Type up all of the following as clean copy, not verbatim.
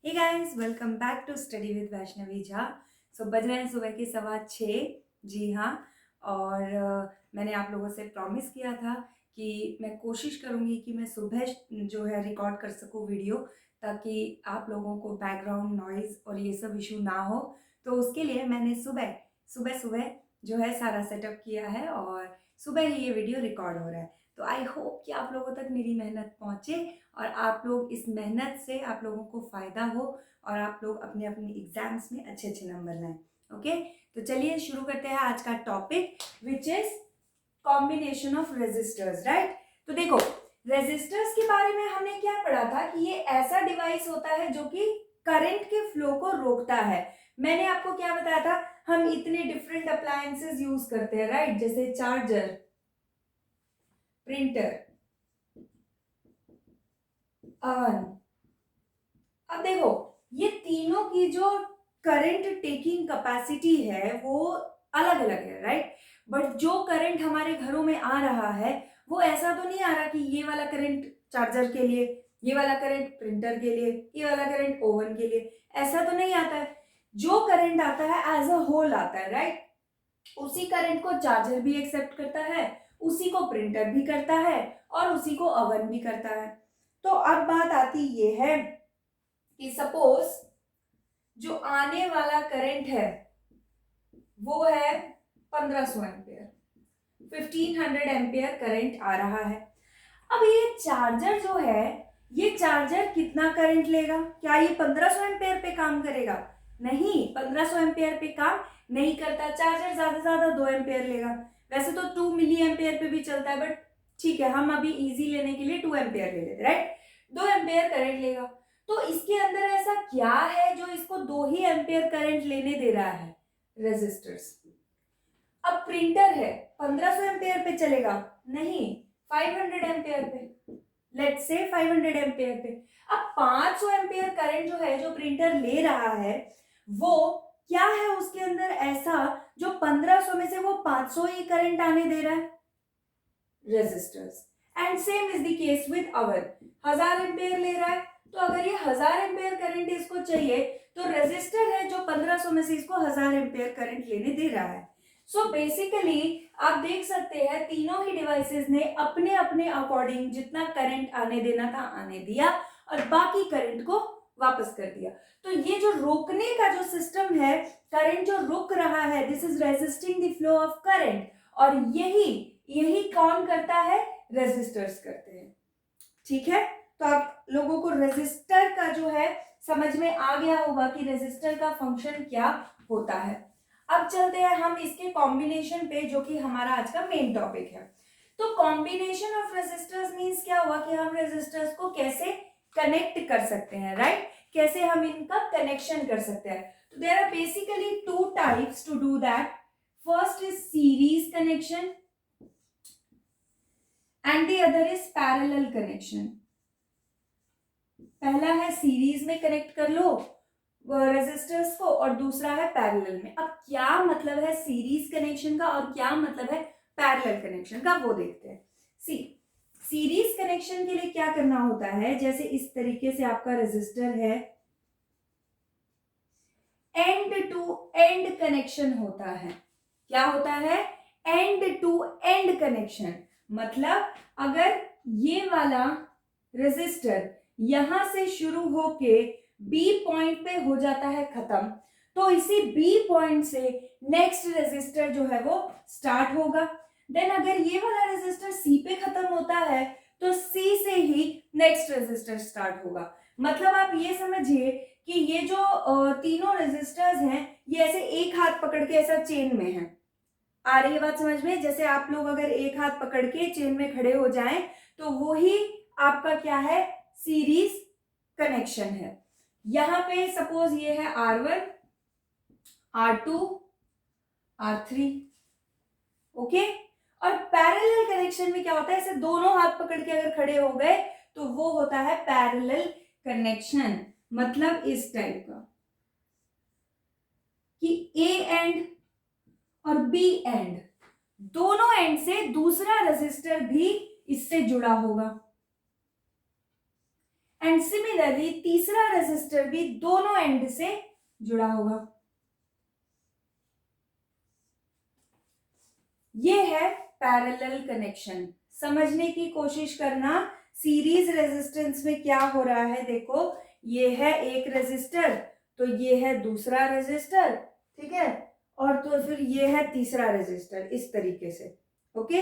Hey guys, welcome back to study with Vaishnavi Jha. So बज रहे हैं सुबह के 6:15। जी हाँ। और मैंने आप लोगों से प्रॉमिस किया था कि मैं कोशिश करूँगी कि मैं सुबह जो है रिकॉर्ड कर सकूँ वीडियो, ताकि आप लोगों को बैकग्राउंड नॉइज़ और ये सब इशू ना हो। तो उसके लिए मैंने सुबह सुबह सुबह जो है सारा सेटअप किया है और सुबह ही ये वीडियो रिकॉर्ड हो रहा है। तो आई होप कि आप लोगों तक मेरी मेहनत पहुँचे और आप लोग इस मेहनत से आप लोगों को फ़ायदा हो और आप लोग अपने अपने एग्जाम्स में अच्छे अच्छे नंबर लाएं। ओके, तो चलिए शुरू करते हैं आज का topic, which is combination of resistors. Right, तो देखो, रेजिस्टर्स के बारे में हमने क्या पढ़ा था कि ये ऐसा डिवाइस होता है जो कि करंट के फ्लो को रोकता है। मैंने आपको क्या बताया था, हम इतने डिफरेंट अप्लायंसेस यूज करते हैं, राइट, जैसे चार्जर, प्रिंटर, अवन। अब देखो, ये तीनों की जो करंट टेकिंग कैपेसिटी है वो अलग अलग है, राइट। बट जो करंट हमारे घरों में आ रहा है वो ऐसा तो नहीं आ रहा कि ये वाला करंट चार्जर के लिए, ये वाला करंट प्रिंटर के लिए, ये वाला करंट ओवन के लिए, ऐसा तो नहीं आता है। जो करंट आता है एज अ होल आता है, राइट। उसी करंट को चार्जर भी एक्सेप्ट करता है, उसी को प्रिंटर भी करता है और उसी को ओवन भी करता है। तो अब बात आती ये है कि सपोज जो आने वाला करंट है वो है 1500 एम्पियर, 1500 एम्पियर करंट आ रहा है। अब ये चार्जर जो है, ये चार्जर कितना करंट लेगा? क्या ये 1500 एम्पियर पे काम करेगा? नहीं, 1500 एम्पियर पे काम नहीं करता। चार्जर ज्यादा से ज्यादा 2 एम्पियर लेगा। वैसे तो 2 मिली एम्पियर पे भी चलता है, बट ठीक है, हम अभी इजी लेने के लिए 2 एम्पियर ले लेते, राइट। 2 एम्पियर करंट लेगा। तो इसके अंदर ऐसा क्या है जो इसको 2 ही एम्पियर करंट लेने दे रहा है? रेजिस्टर्स। अब प्रिंटर है, 1500 एम्पियर पे चलेगा? नहीं, 500 एम्पियर पे। लेट्स से 500 एम्पियर पे। अब 500 एम्पियर करंट जो है, जो प्रिंटर ले रहा है, वो क्या है उसके अंदर ऐसा जो 1500 में से वो 500 ही करंट आने दे रहा है? Resistors. And same is the case with our. 1000 ampere ले रहा है, तो अगर ये 1000 एम्पियर करंट इसको चाहिए, तो रेजिस्टर है जो 1500 में से इसको 1000 एम्पियर करंट लेने दे रहा है। सो बेसिकली आप देख सकते हैं तीनों ही डिवाइसेस ने अपने अपने अकॉर्डिंग जितना करंट आने देना था आने दिया और बाकी करंट को वापस कर दिया। तो ये जो रोकने का जो सिस्टम है, करंट जो रुक रहा है, this is resisting the flow of current. और यही यही कौन करता है? रेजिस्टर्स करते हैं। ठीक है, तो आप लोगों को रेजिस्टर का जो है समझ में आ गया होगा कि रेजिस्टर का फंक्शन क्या होता है। अब चलते हैं हम इसके कॉम्बिनेशन पे, जो कि हमारा आज का मेन टॉपिक है। तो कॉम्बिनेशन ऑफ रेजिस्टर्स मींस क्या हुआ कि हम रेजिस्टर्स को कैसे कनेक्ट कर सकते हैं, राइट। कैसे हम इनका कनेक्शन कर सकते हैं। तो there are basically two types to do that. First is series connection and the other is parallel connection. पहला है सीरीज में कनेक्ट कर लो रेजिस्टर्स को, और दूसरा है पैरेलल में। अब क्या मतलब है सीरीज कनेक्शन का और क्या मतलब है पैरेलल कनेक्शन का, वो देखते हैं। सी सीरीज कनेक्शन के लिए क्या करना होता है, जैसे इस तरीके से आपका रेजिस्टर है, एंड टू एंड कनेक्शन होता है। क्या होता है? End to end connection. मतलब अगर ये वाला रेजिस्टर यहां से शुरू होके बी पॉइंट पे हो जाता है खत्म, तो इसी बी पॉइंट से नेक्स्ट रेजिस्टर जो है वो स्टार्ट होगा। देन अगर ये वाला रेजिस्टर सी पे खत्म होता है, तो सी से ही नेक्स्ट रेजिस्टर स्टार्ट होगा। मतलब आप ये समझिए कि ये जो तीनों रेजिस्टर्स हैं, ये ऐसे एक हाथ पकड़ के ऐसा चेन में है। आ रही है बात समझ में? जैसे आप लोग अगर एक हाथ पकड़ के चेन में खड़े हो जाएं, तो वो ही आपका क्या है? सीरीज कनेक्शन है। यहां पे सपोज ये है R1, R2, R3। ओके। और पैरेलल कनेक्शन में क्या होता है? ऐसे दोनों हाथ पकड़ के अगर खड़े हो गए तो वो होता है पैरेलल कनेक्शन। मतलब इस टाइप का कि ए एंड और बी एंड, दोनों एंड से दूसरा रेजिस्टर भी इससे जुड़ा होगा। एंड सिमिलरली तीसरा रेजिस्टर भी दोनों एंड से जुड़ा होगा। ये है पैरेलल कनेक्शन। समझने की कोशिश करना सीरीज रेजिस्टेंस में क्या हो रहा है। देखो ये है एक रेजिस्टर, तो ये है दूसरा रेजिस्टर, ठीक है, और तो फिर ये है तीसरा रेजिस्टर, इस तरीके से। ओके,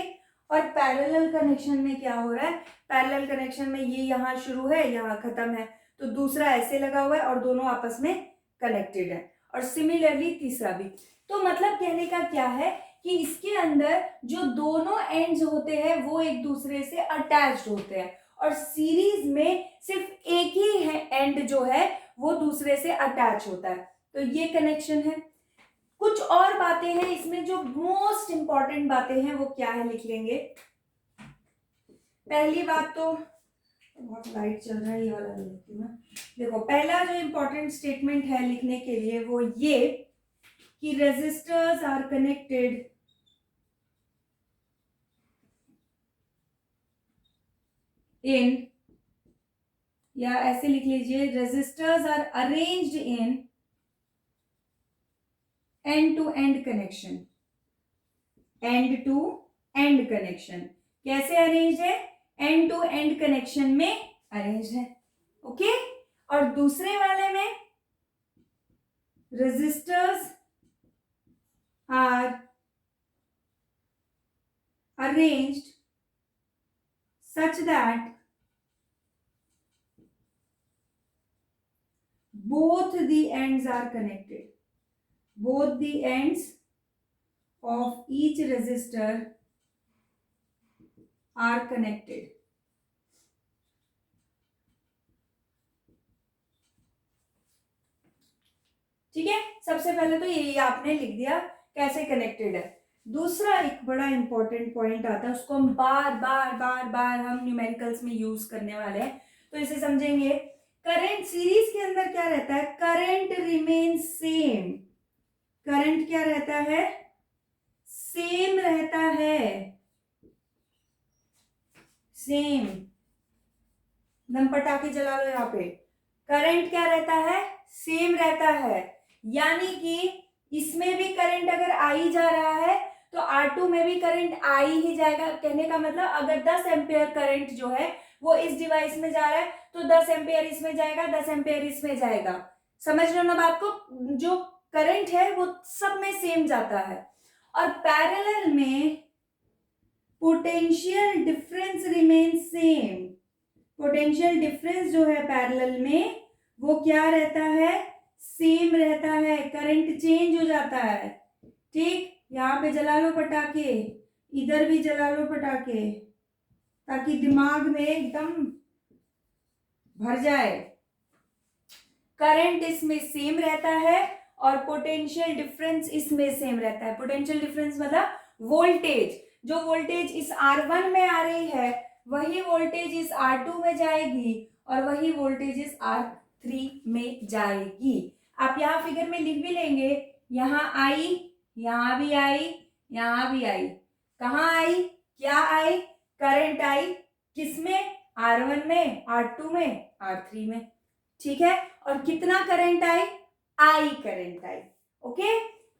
और पैरेलल कनेक्शन में क्या हो रहा है, पैरेलल कनेक्शन में ये यहाँ शुरू है यहाँ खत्म है, तो दूसरा ऐसे लगा हुआ है और दोनों आपस में कनेक्टेड है, और सिमिलरली तीसरा भी। तो मतलब कहने का क्या है कि इसके अंदर जो दोनों एंड्स होते हैं वो एक दूसरे से अटैच्ड होते हैं, और सीरीज में सिर्फ एक ही है एंड जो है वो दूसरे से अटैच होता है। तो ये कनेक्शन है। कुछ और बातें हैं इसमें, जो मोस्ट इंपॉर्टेंट बातें हैं वो क्या है लिख लेंगे। पहली बात तो बहुत लाइट चल रहा है, ये वाला लिखती हूँ। देखो पहला जो इंपॉर्टेंट स्टेटमेंट है लिखने के लिए वो ये कि रेजिस्टर्स आर कनेक्टेड इन, या ऐसे लिख लीजिए, resistors are arranged in end to end connection. End to end connection कैसे अरेंज है, एंड टू एंड कनेक्शन में अरेंज है। ओके, और दूसरे वाले में resistors are arranged such that both the ends are connected. Both the ends of each resistor are connected. ठीक है, सबसे पहले तो यही आपने लिख दिया कैसे कनेक्टेड है। दूसरा एक बड़ा इंपॉर्टेंट पॉइंट आता है, उसको हम बार बार बार बार हम न्यूमेरिकल्स में यूज करने वाले हैं, तो इसे समझेंगे। करंट सीरीज के अंदर क्या रहता है, करंट रिमेन सेम। करंट क्या रहता है, सेम रहता है, सेम। दम पटाखे जला लो यहाँ पे। करंट क्या रहता है, सेम रहता है, यानी कि इसमें भी करंट अगर आई जा रहा है तो R2 में भी करंट आ ही जाएगा। कहने का मतलब अगर 10 एम्पियर करंट जो है वो इस डिवाइस में जा रहा है तो 10 एम्पियर इसमें जाएगा, 10 एम्पियर इसमें जाएगा। समझ लो ना बात को, जो करंट है वो सब में सेम जाता है। और पैरेलल में potential difference remain same. Potential difference जो है पैरेलल में वो क्या रहता है, सेम रहता है, करंट चेंज हो जाता है। ठीक, यहाँ पे जला लो पटाखे, इधर भी जला लो पटाखे, ताकि दिमाग में एकदम भर जाए। करंट इसमें सेम रहता है और पोटेंशियल डिफरेंस इसमें सेम रहता है। पोटेंशियल डिफरेंस मतलब वोल्टेज, जो वोल्टेज इस R1 में आ रही है वही वोल्टेज इस R2 में जाएगी और वही वोल्टेज इस R3 में जाएगी। आप यहाँ फिगर में लिख भी लेंगे, यहाँ आई, यहाँ भी आई, यहाँ भी आई। कहाँ आई, क्या आई, करंट आई, किसमें, R1 में, R2 में, R3 में। ठीक है, और कितना current I, I current I. Okay,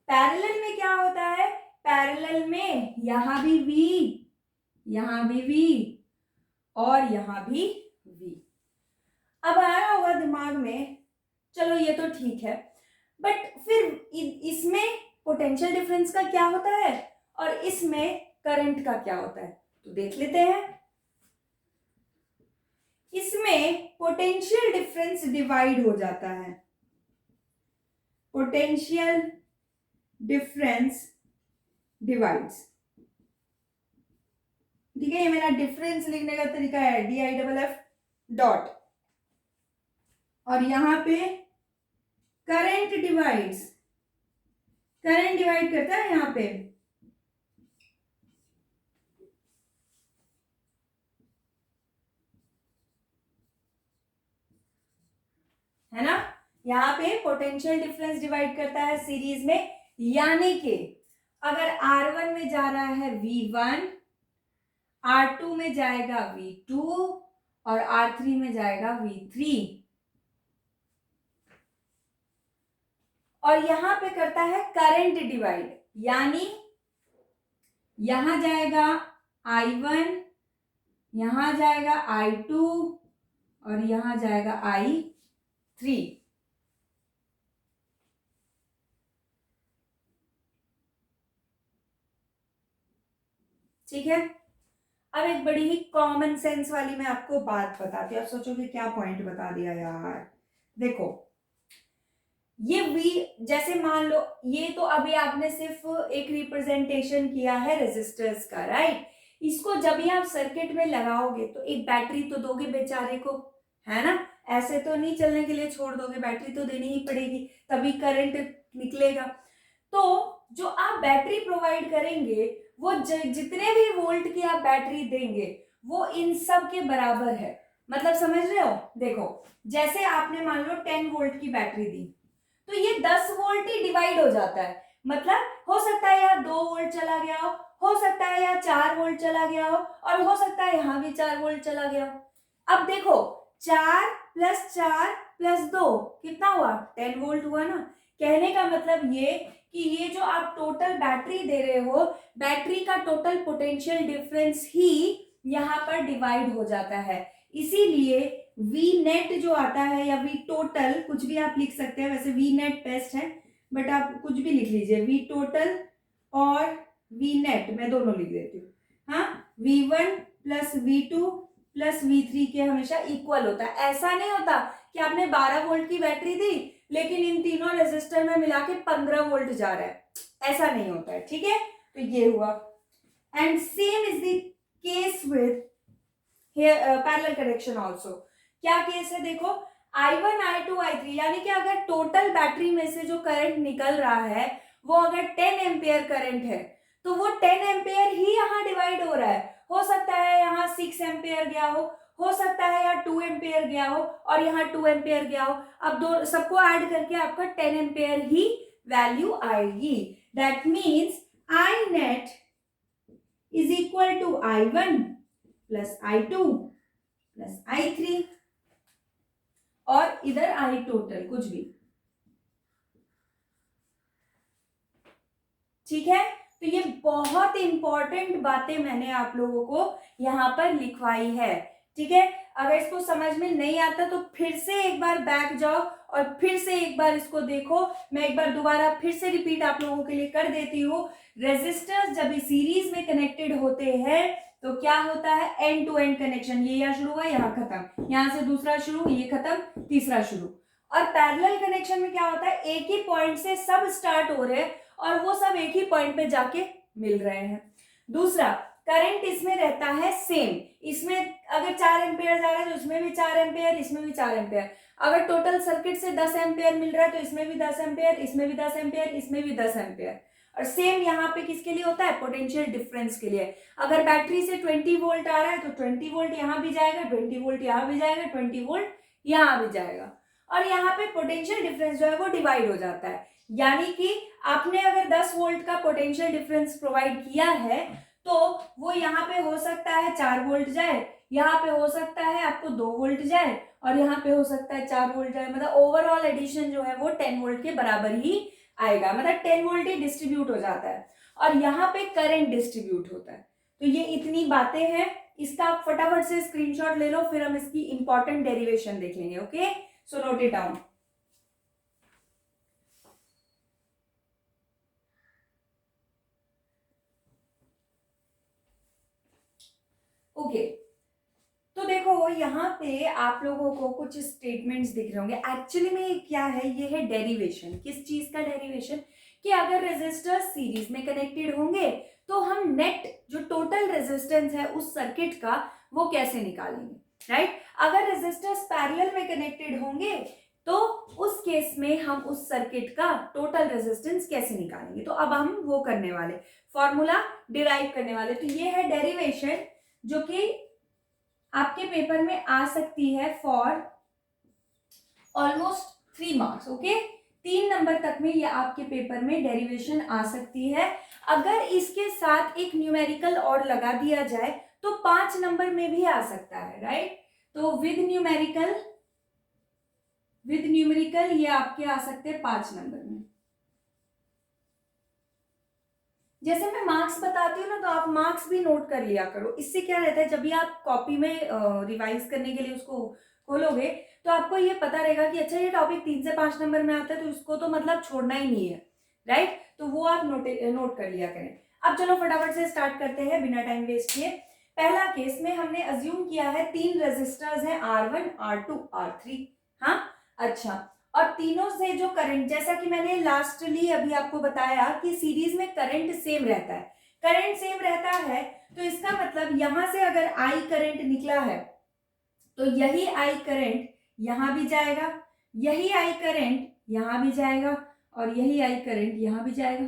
parallel में क्या होता है, पैरेलल में यहां भी V, यहां भी V और यहां भी V। अब आया होगा दिमाग में, चलो ये तो ठीक है, बट फिर इसमें पोटेंशियल डिफरेंस का क्या होता है और इसमें करंट का क्या होता है, तो देख लेते हैं। इसमें पोटेंशियल डिफरेंस डिवाइड हो जाता है। पोटेंशियल डिफरेंस डिवाइड्स, ठीक है, ये मेरा डिफरेंस लिखने का तरीका है, DIFF डॉट, और यहां पे करंट डिवाइड्स, करंट डिवाइड करता है यहां पे, है ना, यहाँ पे पोटेंशियल डिफरेंस डिवाइड करता है सीरीज में। यानी कि अगर R1 में जा रहा है V1, R2 में जाएगा V2 और R3 में जाएगा V3, और यहां पे करता है करंट डिवाइड, यानी यहां जाएगा I1, यहां जाएगा I2 और यहां जाएगा I3। ठीक है, अब एक बड़ी ही कॉमन सेंस वाली मैं आपको बात बताती हूँ। आप सोचोगे क्या पॉइंट बता दिया यार। देखो ये V, जैसे मान लो ये तो अभी आपने सिर्फ एक रिप्रेजेंटेशन किया है रेजिस्टर्स का, राइट। इसको जब भी आप सर्किट में लगाओगे तो एक बैटरी तो दोगे बेचारे को, है ना। ऐसे तो नहीं चलने के लिए छोड़ दोगे, बैटरी तो देनी ही पड़ेगी, तभी करंट निकलेगा। तो जो आप बैटरी प्रोवाइड करेंगे वो जितने भी वोल्ट की आप बैटरी देंगे वो इन सब के बराबर है। मतलब समझ रहे हो, देखो जैसे आपने मान लो 10 वोल्ट की बैटरी दी तो ये 10 वोल्ट ही डिवाइड हो जाता है। मतलब हो सकता है यहाँ 2 वोल्ट चला गया हो सकता है यहाँ 4 वोल्ट चला गया हो, और हो सकता है यहाँ भी 4 वोल्ट चला गया हो। अब देखो 4 + 4 + 2 कितना हुआ, 10 वोल्ट हुआ ना। कहने का मतलब ये कि ये जो आप टोटल बैटरी दे रहे हो, बैटरी का टोटल पोटेंशियल डिफरेंस ही यहाँ पर डिवाइड हो जाता है। इसीलिए V नेट जो आता है या V टोटल, कुछ भी आप लिख सकते हैं, वैसे V नेट बेस्ट है बट आप कुछ भी लिख लीजिए, V टोटल और V नेट मैं दोनों लिख देती हूँ। हाँ, V1 + V2 + V3 के हमेशा इक्वल होता है। ऐसा नहीं होता कि आपने 12 वोल्ट की बैटरी दी लेकिन इन तीनों रेजिस्टर में मिला के 15 वोल्ट जा रहा है, ऐसा नहीं होता है। ठीक है, तो ये हुआ। And same is the case with parallel connection also. क्या केस है देखो, I1 I2 I3, यानी कि अगर टोटल बैटरी में से जो करंट निकल रहा है वो अगर 10 एम्पियर करंट है तो वो 10 एम्पियर ही यहाँ डिवाइड हो रहा है। हो सकता है यहाँ 6 एम्पियर गया हो सकता है यहाँ 2 एम्पियर गया हो और यहाँ 2 एम्पियर गया हो। अब दो सबको ऐड करके आपका 10 एम्पियर ही वैल्यू आएगी। That means I net is equal to I1 + I2 + I3 और इधर I टोटल कुछ भी। ठीक है, तो ये बहुत इंपॉर्टेंट बातें मैंने आप लोगों को यहाँ पर लिखवाई है। ठीक है, अगर इसको समझ में नहीं आता तो फिर से एक बार बैक जाओ और फिर से एक बार इसको देखो। मैं एक बार दोबारा फिर से रिपीट आप लोगों के लिए कर देती हूँ। रेजिस्टर्स जब सीरीज में कनेक्टेड होते हैं तो क्या होता है, एंड टू एंड कनेक्शन। ये यहाँ शुरू हुआ, यहाँ खत्म, यहाँ से दूसरा शुरू, ये खत्म, तीसरा शुरू। और पैरेलल कनेक्शन में क्या होता है, एक ही पॉइंट से सब स्टार्ट हो रहे हैं और वो सब एक ही पॉइंट पे जाके मिल रहे हैं। दूसरा, करंट इसमें रहता है सेम। इसमें अगर 4 एम्पियर जा रहा है तो इसमें भी 4 एम्पियर, इसमें भी 4 एम्पियर। अगर टोटल सर्किट से 10 एम्पियर मिल रहा है तो इसमें भी 10 एम्पियर, इसमें भी 10 एम्पियर, इसमें भी 10 एम्पियर। और सेम यहाँ पे किसके लिए होता है, पोटेंशियल डिफरेंस के लिए। अगर बैटरी से 20 वोल्ट आ रहा है तो 20 वोल्ट यहाँ भी जाएगा, 20 वोल्ट यहाँ भी जाएगा, 20 वोल्ट यहाँ भी जाएगा। और यहाँ पे पोटेंशियल डिफरेंस जो है वो डिवाइड हो जाता है। यानी कि आपने अगर 10 वोल्ट का पोटेंशियल डिफरेंस प्रोवाइड किया है तो वो यहाँ पे हो सकता है 4 वोल्ट जाए, यहाँ पे हो सकता है आपको 2 वोल्ट जाए और यहाँ पे हो सकता है 4 वोल्ट जाए। मतलब ओवरऑल एडिशन जो है वो 10 वोल्ट के बराबर ही आएगा। मतलब 10 वोल्ट ही डिस्ट्रीब्यूट हो जाता है और यहाँ पे करंट डिस्ट्रीब्यूट होता है। तो ये इतनी बातें हैं, इसका आप फटाफट से स्क्रीनशॉट ले लो, फिर हम इसकी इंपॉर्टेंट डेरिवेशन देख लेंगे। Okay, so note it down. Okay, तो देखो यहाँ पे आप लोगों को कुछ स्टेटमेंट्स दिख रहे होंगे। एक्चुअली में क्या है, ये है डेरिवेशन। किस चीज का डेरिवेशन, कि अगर रेजिस्टर्स सीरीज में कनेक्टेड होंगे तो हम नेट जो टोटल रेजिस्टेंस है उस सर्किट का वो कैसे निकालेंगे, राइट। अगर रेजिस्टर्स पैरेलल में कनेक्टेड होंगे तो उस केस में हम उस सर्किट का टोटल रेजिस्टेंस कैसे निकालेंगे। तो अब हम वो करने वाले, फॉर्मूला डिराइव करने वाले। तो ये है डेरिवेशन जो कि आपके पेपर में आ सकती है for almost 3 marks. Okay, 3 number तक में ये आपके पेपर में डेरिवेशन आ सकती है। अगर इसके साथ एक न्यूमेरिकल और लगा दिया जाए तो 5 नंबर में भी आ सकता है, राइट। तो विद न्यूमेरिकल ये आपके आ सकते हैं 5 नंबर में। जैसे मैं मार्क्स बताती हूँ ना, तो आप मार्क्स भी नोट कर लिया करो। इससे क्या रहता है, जब भी आप कॉपी में रिवाइज करने के लिए उसको खोलोगे तो आपको ये पता रहेगा कि अच्छा ये टॉपिक 3 से 5 नंबर में आता है, तो इसको तो मतलब छोड़ना ही नहीं है, राइट। तो वो आप नोट कर लिया करें। अब चलो फटाफट से स्टार्ट करते हैं बिना टाइम वेस्ट किए। पहला केस में हमने अज्यूम किया है 3 रेजिस्टर्स हैं R1, R2, R3। हाँ, अच्छा, और तीनों से जो करंट, जैसा कि मैंने लास्टली अभी आपको बताया कि सीरीज में करंट सेम रहता है, करंट सेम रहता है, तो इसका मतलब यहां से अगर आई करंट निकला है तो यही आई करंट यहां भी जाएगा, यही आई करंट यहां भी जाएगा, और यही आई करंट यहां भी जाएगा,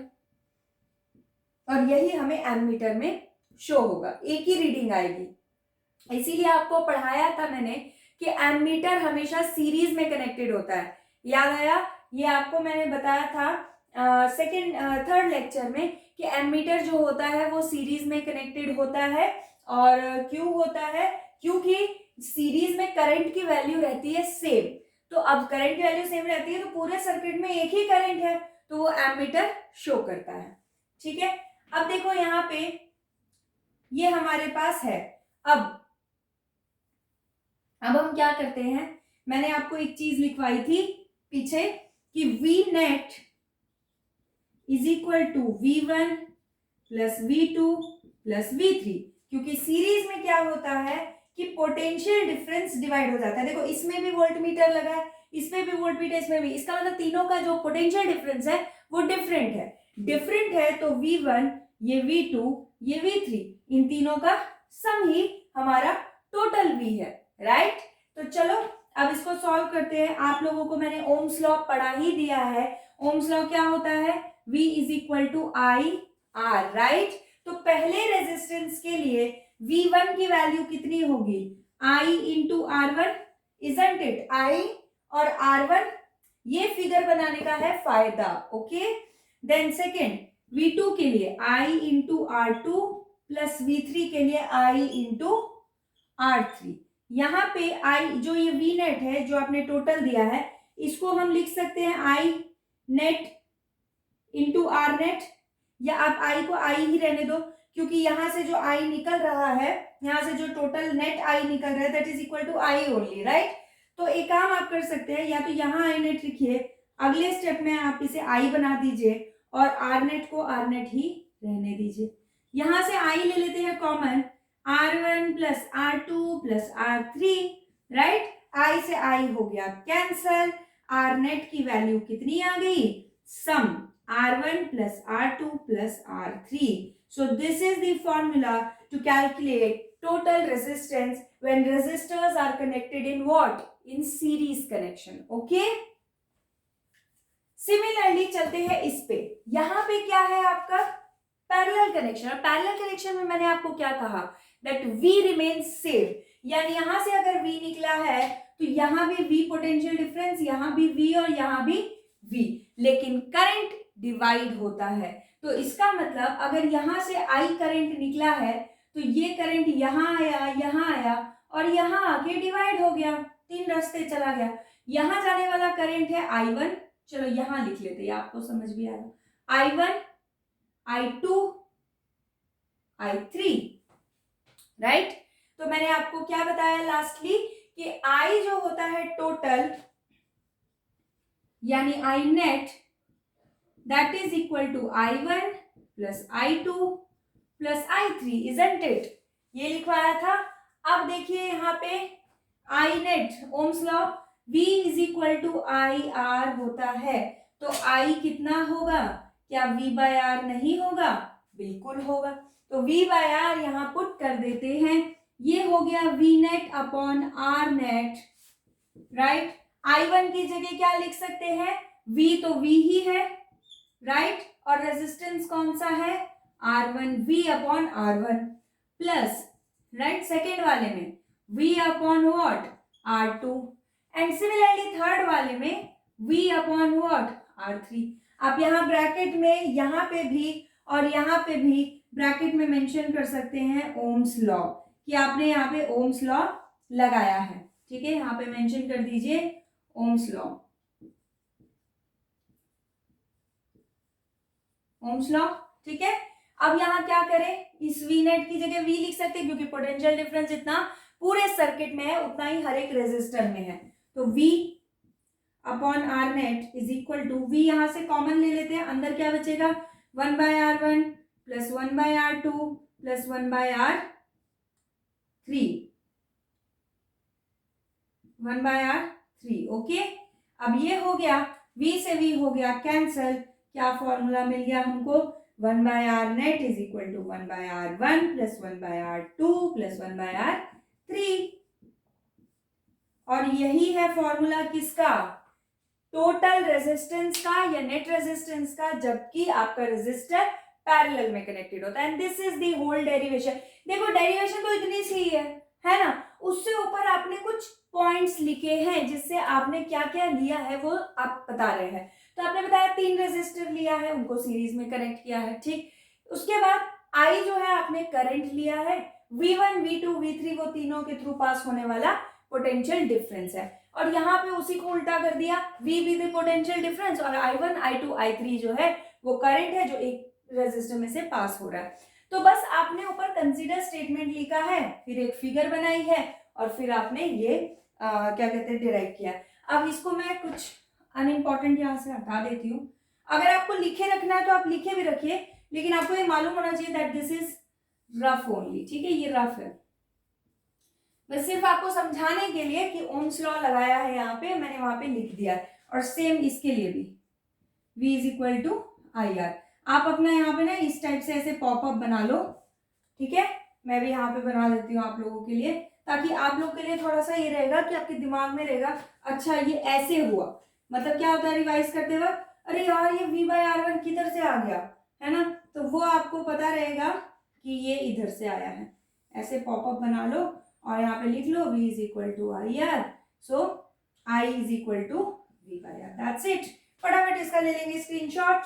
और यही हमें एमीटर में शो होगा, एक ही रीडिंग आएगी। इसीलिए आपको पढ़ाया था मैंने कि एमीटर हमेशा सीरीज में कनेक्टेड होता है। याद आया? ये आपको मैंने बताया था थर्ड लेक्चर में कि एमीटर जो होता है वो सीरीज में कनेक्टेड होता है। और क्यों होता है? क्योंकि सीरीज में करंट की वैल्यू रहती है सेम। तो अब करंट की वैल्यू सेम रहती है तो पूरे सर्किट में एक ही करंट है, तो वो एमीटर शो करता है। ठीक है, अब देखो यहाँ पे ये हमारे पास है। अब हम क्या करते हैं, मैंने आपको एक चीज लिखवाई थी पीछे कि V net is equal to V1 plus V2 plus V3, क्योंकि सीरीज में क्या होता है कि पोटेंशियल डिफरेंस डिवाइड हो जाता है। देखो इसमें भी वोल्टमीटर लगा है, इसमें भी वोल्टमीटर, इसमें भी, इसका मतलब तीनों का जो पोटेंशियल डिफरेंस है वो डिफरेंट है। तो V1, ये V2, ये V3, इन तीनों का सम ही हमारा टोटल V है, राइट। तो चलो अब इसको सॉल्व करते हैं। आप लोगों को मैंने ओम्स लॉ पढ़ा ही दिया है। ओम्स लॉ क्या होता है? V is equal to I R, right. तो पहले रेजिस्टेंस के लिए V1 की वैल्यू कितनी होगी? I into R1, isn't it? I और R1, ये फिगर बनाने का है फायदा, ओके। देन सेकेंड V2 के लिए I into R2 plus V3 के लिए I इंटू R3। यहाँ पे I, जो ये V नेट है जो आपने टोटल दिया है, इसको हम लिख सकते हैं I net into R net, या आप I को I ही रहने दो, क्योंकि यहां से जो I निकल रहा है, यहां से जो टोटल नेट I निकल रहा है, that is equal to I only, right. तो एक काम आप कर सकते हैं, या तो यहाँ I नेट लिखिए, अगले स्टेप में आप इसे I बना दीजिए और R नेट को R नेट ही रहने दीजिए। यहां से I ले लेते हैं common, R1 plus R2 plus R3, right. I से I हो गया कैंसल, R नेट की वैल्यू कितनी आ गई? सम R1 plus R2 plus R3. So this is the formula to calculate total resistance when resistors are connected in what? In series connection. Okay? Similarly चलते हैं इस पे। यहाँ पे क्या है आपका? Parallel connection. और पैरेलल कनेक्शन में मैंने आपको क्या कहा? That V remains same. यानी यहां से अगर V निकला है तो यहां भी V पोटेंशियल डिफरेंस, यहां भी V और यहां भी V, लेकिन करंट डिवाइड होता है। तो इसका मतलब अगर यहां से I करंट निकला है तो ये करंट यहां आया और यहां आके डिवाइड हो गया, 3 रास्ते चला गया। यहां जाने वाला करंट है I1, चलो यहां लिख लेते हैं, आपको समझ भी आएगा। I1, I2, I3, right. तो मैंने आपको क्या बताया लास्टली कि I जो होता है टोटल, यानी I net, that is equal to I1 plus I2 plus I3, isn't it? ये लिखवाया था। अब देखिए यहाँ पे I net, Ohm's law, V is equal to IR होता है, तो I कितना होगा? क्या V by R नहीं होगा? बिल्कुल होगा। तो V by R यहाँ पुट कर देते हैं, ये हो गया V net upon R net, right. I1 की जगह क्या लिख सकते हैं? V तो V ही है, राइट, और रेजिस्टेंस कौन सा है? R1, V upon R1 plus, right, second वाले में V upon what? R2, and similarly third वाले में V अपॉन व्हाट? R3। आप यहाँ ब्रैकेट में यहाँ पे भी और यहाँ पे भी ब्रैकेट में मेंशन कर सकते हैं ओम्स लॉ, कि आपने यहाँ पे ओम्स लॉ लगाया है। ठीक है, यहाँ पे मेंशन कर दीजिए ओम्स लॉ। ओम्स लॉ, ठीक है। अब यहाँ क्या करें, इस वी नेट की जगह वी लिख सकते हैं क्योंकि पोटेंशियल डिफरेंस जितना पूरे सर्किट में है उतना ही हर एक रेजिस्टर में है। तो V upon R net is equal to, V यहां से कॉमन ले लेते हैं, अंदर क्या बचेगा 1/R1 plus 1/R2 plus 1/R3, 1/R3। Okay, अब ये हो गया, V से V हो गया कैंसल, क्या फॉर्मूला मिल गया हमको, 1/R net is equal to 1/R1 plus 1/R2 plus 1/R3। और यही है फॉर्मूला किसका, टोटल रेजिस्टेंस का या नेट रेजिस्टेंस का, जबकि आपका रेजिस्टर पैरेलल में कनेक्टेड होता है। And this is the whole derivation. देखो डेरिवेशन तो इतनी सी है ना, उससे ऊपर आपने कुछ पॉइंट्स लिखे हैं जिससे आपने क्या क्या लिया है वो आप बता रहे हैं। तो आपने बताया 3 रेजिस्टर लिया है, उनको सीरीज में कनेक्ट किया है, ठीक। उसके बाद I जो है आपने करंट लिया है, V1 V2 V3 वो तीनों के थ्रू पास होने वाला पोटेंशियल डिफरेंस है। और यहाँ पे उसी को उल्टा कर दिया, V भी द पोटेंशियल डिफरेंस और I1 I2 I3 जो है वो करंट है जो एक रेजिस्टर में से पास हो रहा है। तो बस आपने ऊपर कंसीडर स्टेटमेंट लिखा है, फिर एक फिगर बनाई है और फिर आपने ये क्या कहते हैं डिराइव किया। अब इसको मैं कुछ अनइम्पॉर्टेंट यहाँ से हटा देती हूँ। अगर आपको लिखे रखना है तो आप लिखे भी रखिए, लेकिन आपको ये मालूम होना चाहिए that this is rough only, ठीक है, ये रफ है। बस सिर्फ आपको समझाने के लिए कि ओम्स लॉ लगाया है यहाँ पे, मैंने वहां पे लिख दिया है। और सेम इसके लिए भी V is equal to IR। आप अपना यहाँ पे ना इस टाइप से ऐसे पॉपअप बना लो, ठीक है, मैं भी यहाँ पे बना देती हूँ आप लोगों के लिए, ताकि आप लोग के लिए थोड़ा सा ये रहेगा कि आपके दिमाग में रहेगा अच्छा ये ऐसे हुआ। मतलब क्या होता है रिवाइज करते वक्त, अरे यार ये V/R1 किधर से आ गया, है ना, तो वो आपको पता रहेगा कि ये इधर से आया है। ऐसे पॉपअप बना लो और यहाँ पे लिख लो V is equal to IR, so I is equal to V/R, that's it. फटाफट इसका ले लेंगे स्क्रीनशॉट।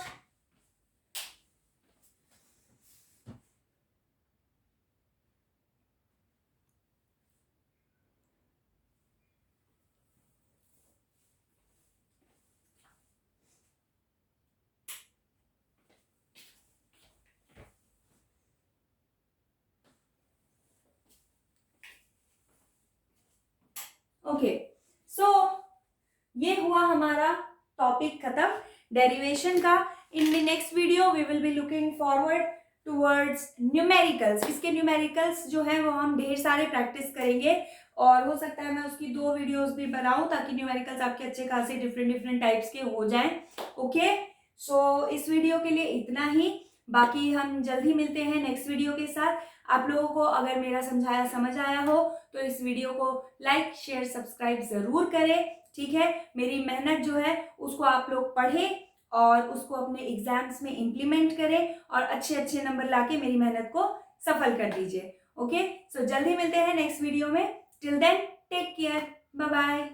ओके, सो ये हुआ हमारा टॉपिक खत्म डेरिवेशन का। In the next video we will be looking forward towards numericals. इसके न्यूमेरिकल्स जो है वो हम ढेर सारे प्रैक्टिस करेंगे और हो सकता है मैं उसकी 2 वीडियोस भी बनाऊं ताकि न्यूमेरिकल्स आपके अच्छे खासे डिफरेंट टाइप्स के हो जाएं। ओके, सो इस वीडियो के लिए इतना ही, बाकी हम जल्द ही मिलते हैं नेक्स्ट वीडियो के साथ। आप लोगों को अगर मेरा समझाया समझ आया हो तो इस वीडियो को लाइक शेयर सब्सक्राइब जरूर करें, ठीक है। मेरी मेहनत जो है उसको आप लोग पढ़ें और उसको अपने एग्जाम्स में इम्प्लीमेंट करें और अच्छे अच्छे नंबर लाके मेरी मेहनत को सफल कर दीजिए। ओके, सो जल्दी मिलते हैं नेक्स्ट वीडियो में। Till then take care, bye bye.